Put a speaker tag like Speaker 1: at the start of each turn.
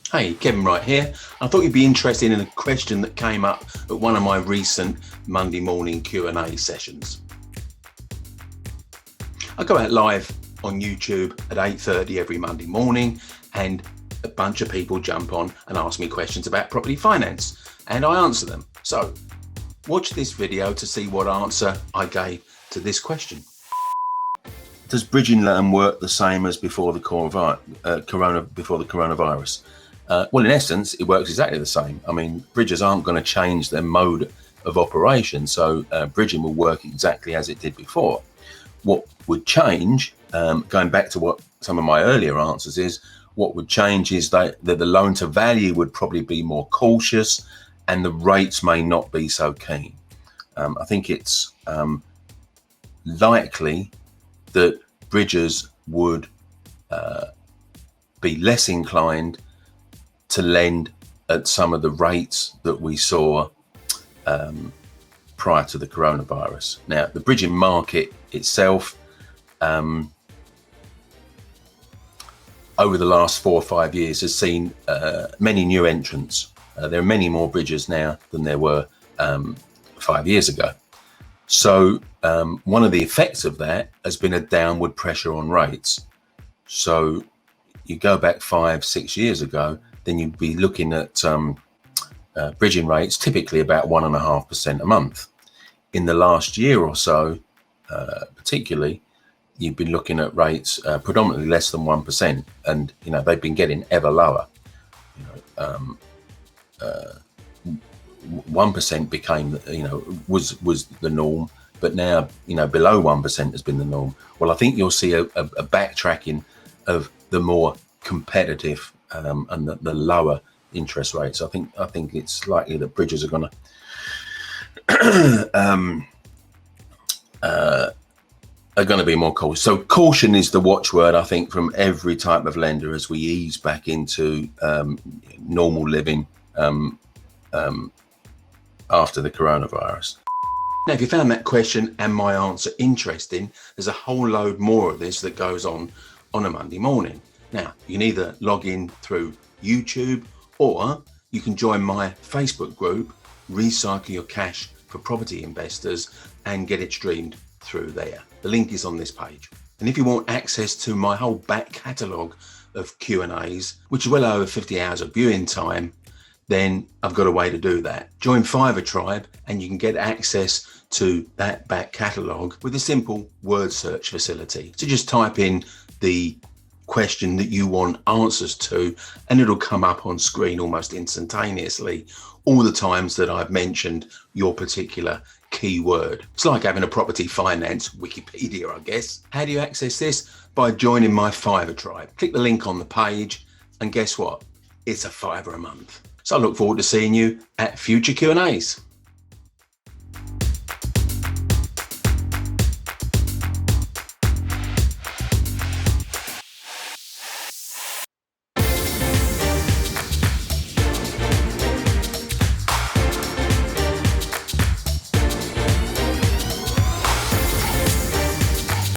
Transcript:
Speaker 1: Hey, Kevin Wright here. I thought you'd be interested in a question that came up at one of my recent Monday morning Q&A sessions. I go out live on YouTube at 8:30 every Monday morning, and a bunch of people jump on and ask me questions about property finance, and I answer them. So watch this video to see what answer I gave to this question. Does bridging loan work the same as before the coronavirus? Well, in essence, it works exactly the same. I mean, bridges aren't going to change their mode of operation, so bridging will work exactly as it did before. What would change, going back to what some of my earlier answers is, what would change is that the loan to value would probably be more cautious and the rates may not be so keen. I think it's likely that bridgers would be less inclined to lend at some of the rates that we saw prior to the coronavirus. Now, the bridging market itself, over the last 4 or 5 years, has seen many new entrants. There are many more bridgers now than there were 5 years ago. So one of the effects of that has been a downward pressure on rates. So you go back 5, 6 years ago, then you'd be looking at bridging rates typically about 1.5% a month. In the last year or so, particularly, you've been looking at rates predominantly less than 1%, and they've been getting ever lower. 1% became was the norm, but now below 1% has been the norm. Well, I think you'll see a backtracking of the more competitive and the lower interest rates. I think it's likely that bridges are going to be more cautious. So caution is the watchword, I think, from every type of lender as we ease back into normal living after the coronavirus. Now, if you found that question and my answer interesting, there's a whole load more of this that goes on a Monday morning. Now, you can either log in through YouTube or you can join my Facebook group, Recycle Your Cash for Property Investors, and get it streamed through there. The link is on this page. And if you want access to my whole back catalogue of Q&As, which is well over 50 hours of viewing time, then I've got a way to do that. Join Fiverr Tribe and you can get access to that back catalogue with a simple word search facility. So just type in the question that you want answers to and it'll come up on screen almost instantaneously all the times that I've mentioned your particular keyword. It's like having a property finance Wikipedia, I guess. How do you access this? By joining my Fiverr Tribe. Click the link on the page and guess what? It's a £5 a month. So I look forward to seeing you at future Q&As.